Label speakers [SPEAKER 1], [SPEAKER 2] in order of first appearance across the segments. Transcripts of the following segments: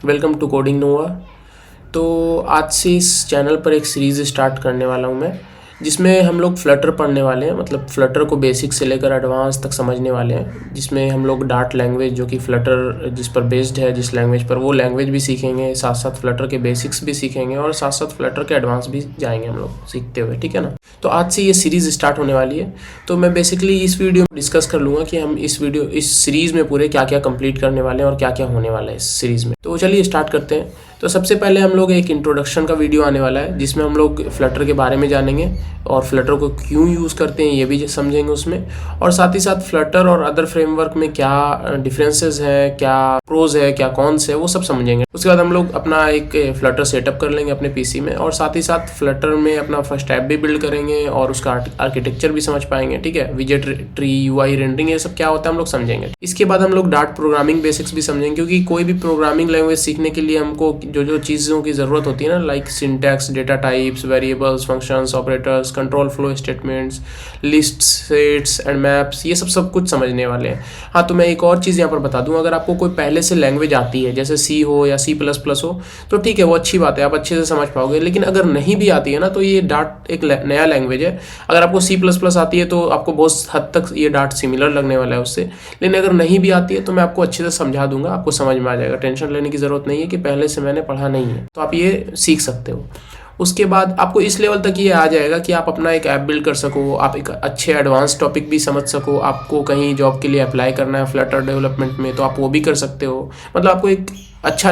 [SPEAKER 1] Welcome to coding नोवा। तो आज से इस चैनल पर एक सीरीज़ स्टार्ट करने वाला हूँ मैं, जिसमें हम लोग फ्लटर पढ़ने वाले हैं। मतलब फ्लटर को बेसिक से लेकर एडवांस तक समझने वाले हैं, जिसमें हम लोग डार्ट लैंग्वेज जो कि फ्लटर जिस पर बेस्ड है, जिस लैंग्वेज पर, वो लैंग्वेज भी सीखेंगे, साथ साथ फ्लटर के बेसिक्स भी सीखेंगे और साथ साथ फ्लटर के एडवांस भी जाएंगे हम लोग सीखते हुए। ठीक है ना। तो आज से ये सीरीज़ स्टार्ट होने वाली है। तो मैं बेसिकली इस वीडियो में डिस्कस कर लूँगा कि हम इस सीरीज़ में पूरे क्या क्या कंप्लीट करने वाले हैं और क्या क्या होने वाला है इस सीरीज़ में। तो चलिए स्टार्ट करते हैं। तो सबसे पहले हम लोग एक इंट्रोडक्शन का वीडियो आने वाला है, जिसमें हम लोग फ्लटर के बारे में जानेंगे और फ्लटर को क्यों यूज़ करते हैं ये भी समझेंगे उसमें, और साथ ही साथ फ्लटर और अदर फ्रेमवर्क में क्या डिफरेंसेस हैं, क्या प्रोज है, क्या कॉन्स है, वो सब समझेंगे। उसके बाद हम लोग अपना एक फ्लटर सेटअप कर लेंगे अपने पीसी में, और साथ ही साथ फ्लटर में अपना फर्स्ट ऐप भी बिल्ड करेंगे और उसका आर्किटेक्चर भी समझ पाएंगे। ठीक है, विजेट ट्री, यूआई रेंडरिंग, ये सब क्या होता है हम लोग समझेंगे। इसके बाद हम लोग डार्ट प्रोग्रामिंग बेसिक्स भी समझेंगे, क्योंकि कोई भी प्रोग्रामिंग लैंग्वेज सीखने के लिए हमको जो जो चीज़ों की ज़रूरत होती है ना, like syntax, data types, variables, functions, operators, control flow statements, list, sets and maps, ये सब कुछ समझने वाले हैं। हाँ, तो मैं एक और चीज़ यहाँ पर बता दूँ, अगर आपको कोई पहले से लैंग्वेज आती है, जैसे सी हो या C++ हो, तो ठीक है, वो अच्छी बात है, आप अच्छे से समझ पाओगे। लेकिन अगर नहीं भी आती है ना, तो ये डार्ट एक नया लैंग्वेज है। अगर आपको C++ आती है तो आपको बहुत हद तक ये डार्ट सिमिलर लगने वाला है उससे, लेकिन अगर नहीं भी आती है तो मैं आपको अच्छे से समझा दूंगा, आपको समझ में आ जाएगा। टेंशन लेने की ज़रूरत नहीं है कि पहले से मैंने पढ़ा नहीं है, तो आप ये सीख सकते हो। उसके बाद आपको इस लेवल तक ये आ जाएगा कि आप अपना एक ऐप बिल्ड कर सको, आप एक अच्छे एडवांस टॉपिक भी समझ सको। आपको कहीं जॉब के लिए अप्लाई करना है फ्लटर डेवलपमेंट में, तो आप वो भी कर सकते हो। मतलब आपको एक अच्छा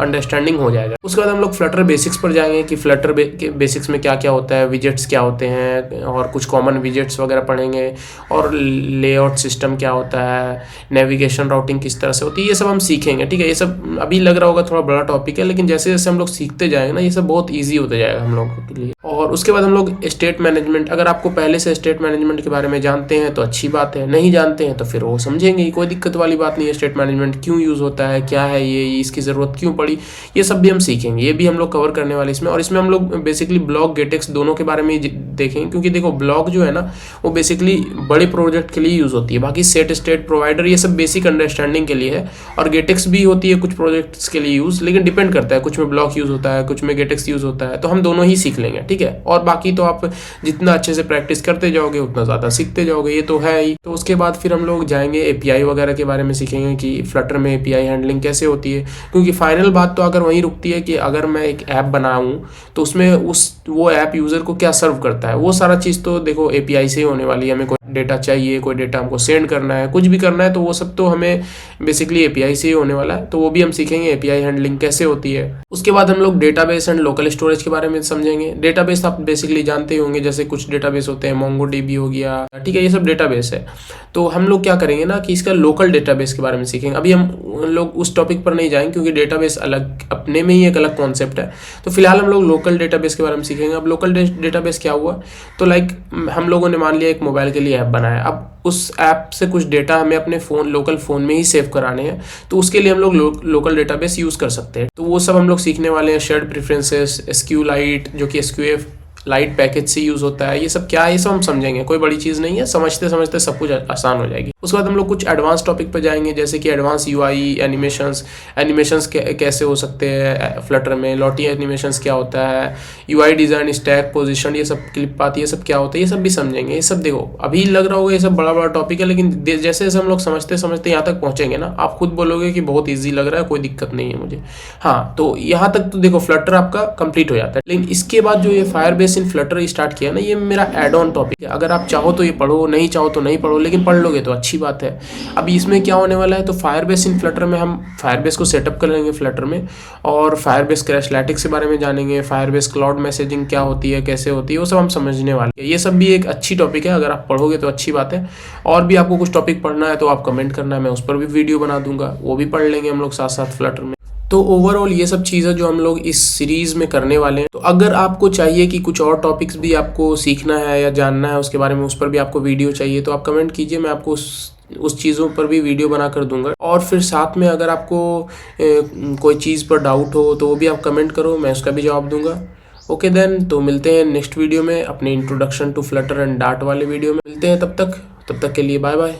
[SPEAKER 1] अंडरस्टैंडिंग हो जाएगा। उसके बाद हम लोग फ्लटर बेसिक्स पर जाएंगे कि फ्लटर के बेसिक्स में क्या क्या होता है, विजेट्स क्या होते हैं, और कुछ कॉमन विजेट्स वगैरह पढ़ेंगे, और लेआउट सिस्टम क्या होता है, नेविगेशन राउटिंग किस तरह से होती है, ये सब हम सीखेंगे। ठीक है, ये सब अभी लग रहा होगा थोड़ा बड़ा टॉपिक है, लेकिन जैसे जैसे हम लोग सीखते जाएंगे ना, ये सब बहुत ईजी होता जाएगा हम लोगों के लिए। और उसके बाद हम लोग स्टेट मैनेजमेंट, अगर आपको पहले से स्टेट मैनेजमेंट के बारे में जानते हैं तो अच्छी बात है, नहीं जानते हैं तो फिर वो समझेंगे, कोई दिक्कत वाली बात नहीं है। स्टेट मैनेजमेंट क्यों यूज़ होता है, क्या है ये इसकी ज़रूरत क्यों पड़ी, ये सब भी हम सीखेंगे। ये भी हम लोग कवर करने वाले इसमें। और इसमें हम लोग बेसिकली ब्लॉक, गेटेक्स दोनों के बारे में देखेंगे, क्योंकि देखो ब्लॉक जो है ना, वो बेसिकली बड़े प्रोजेक्ट के लिए यूज़ होती है। बाकी सेट, स्टेट, प्रोवाइडर, ये सब बेसिक अंडरस्टैंडिंग के लिए है, और गेटेक्स भी होती है कुछ प्रोजेक्ट्स के लिए यूज़, लेकिन डिपेंड करता है, कुछ में ब्लॉक यूज़ होता है, कुछ में गेटेक्स यूज़ होता है। तो हम दोनों ही सीख लेंगे। ठीक है, और बाकी तो आप जितना अच्छे से प्रैक्टिस करते जाओगे उतना ज़्यादा सीखते जाओगे, ये तो है ही। तो उसके बाद फिर हम लोग जाएंगे एपीआई वगैरह के बारे में सीखेंगे कि फ्लटर में एपीआई हैंडलिंग कैसे होती है, क्योंकि फाइनल बात तो अगर वहीं रुकती है कि अगर मैं एक ऐप बनाऊं तो उसमें वो ऐप यूज़र को क्या सर्व करता है, वो सारा चीज़ तो देखो एपीआई से ही होने वाली है। हमें कोई डेटा चाहिए, कोई डेटा हमको सेंड करना है, कुछ भी करना है, तो वो सब तो हमें बेसिकली एपीआई से ही होने वाला है। तो वो भी हम सीखेंगे एपीआई हैंडलिंग कैसे होती है। उसके बाद हम लोग डेटाबेस एंड लोकल स्टोरेज के बारे में समझेंगे। डेटाबेस आप बेसिकली जानते ही होंगे, जैसे कुछ डेटाबेस होते हैं, मोंगोडीबी हो गया, ठीक है, ये सब डेटाबेस है। तो हम लोग क्या करेंगे ना कि इसका लोकल डेटाबेस के बारे में सीखेंगे। अभी हम लोग उस टॉपिक पर नहीं जाएंगे, क्योंकि डेटाबेस अलग अपने में ही एक अलग कॉन्सेप्ट है। तो फिलहाल हम लोग लोकल डेटाबेस के बारे में सीखेंगे। अब लोकल डेटाबेस क्या हुआ, तो लाइक हम लोगों ने मान लिया एक मोबाइल के लिए ऐप बनाया। अब उस ऐप से कुछ डेटा हमें अपने लोकल फ़ोन में ही सेव कराने हैं, तो उसके लिए हम लोग लोकल डेटाबेस यूज़ कर सकते हैं। तो वो सब हम लोग सीखने वाले हैं। शेयर्ड प्रेफरेंसेस, SQLite जो कि SQF लाइट पैकेज से यूज़ होता है, ये सब क्या है, ये सब हम समझेंगे। कोई बड़ी चीज़ नहीं है, समझते समझते सब कुछ आसान हो जाएगी। उसके बाद हम लोग कुछ एडवांस टॉपिक पर जाएंगे, जैसे कि एडवांस यूआई, एनिमेशंस कैसे हो सकते हैं फ्लटर में, लॉटी एनिमेशंस क्या होता है, यूआई डिज़ाइन, स्टैक, पोजीशन, ये सब क्लिप पाती, ये सब क्या होता है, ये सब भी समझेंगे। ये सब देखो अभी लग रहा होगा ये सब बड़ा बड़ा टॉपिक है, लेकिन जैसे जैसे हम लोग समझते समझते यहाँ तक पहुँचेंगे ना, आप खुद बोलोगे कि बहुत ईजी लग रहा है, कोई दिक्कत नहीं है मुझे। हाँ, तो यहाँ तक तो देखो फ्लटर आपका कंप्लीट हो जाता है। लेकिन इसके बाद जो ये फायरबेस इन फ्लटर स्टार्ट किया ना, ये मेरा एड ऑन टॉपिक है। अगर आप चाहो तो ये पढ़ो, नहीं चाहो तो नहीं पढ़ो, लेकिन पढ़ लोगे तो अच्छी बात है। अब इसमें क्या होने वाला है, तो फायरबेस इन फ्लटर में हम फायरबेस को सेटअप कर लेंगे फ्लटर में, और फायरबेस क्रैशलैटिक्स के बारे में जानेंगे, फायरबेस क्लाउड मैसेजिंग क्या होती है, कैसे होती है, वो सब हम समझने वाले हैं। ये सब भी एक अच्छी टॉपिक है, अगर आप पढ़ोगे तो अच्छी बात है। और भी आपको कुछ टॉपिक पढ़ना है तो आप कमेंट करना है, मैं उस पर भी वीडियो बना दूंगा, वो भी पढ़ लेंगे हम लोग साथ साथ फ्लटर में। तो ओवरऑल ये सब चीज़ें जो हम लोग इस सीरीज़ में करने वाले हैं। तो अगर आपको चाहिए कि कुछ और टॉपिक्स भी आपको सीखना है या जानना है उसके बारे में, उस पर भी आपको वीडियो चाहिए, तो आप कमेंट कीजिए, मैं आपको उस चीज़ों पर भी वीडियो बना कर दूंगा। और फिर साथ में अगर आपको कोई चीज़ पर डाउट हो तो वो भी आप कमेंट करो, मैं उसका भी जवाब दूंगा। ओके देन, तो मिलते हैं नेक्स्ट वीडियो में, अपने introduction to Flutter and Dart वाले वीडियो में मिलते हैं। तब तक के लिए बाय बाय।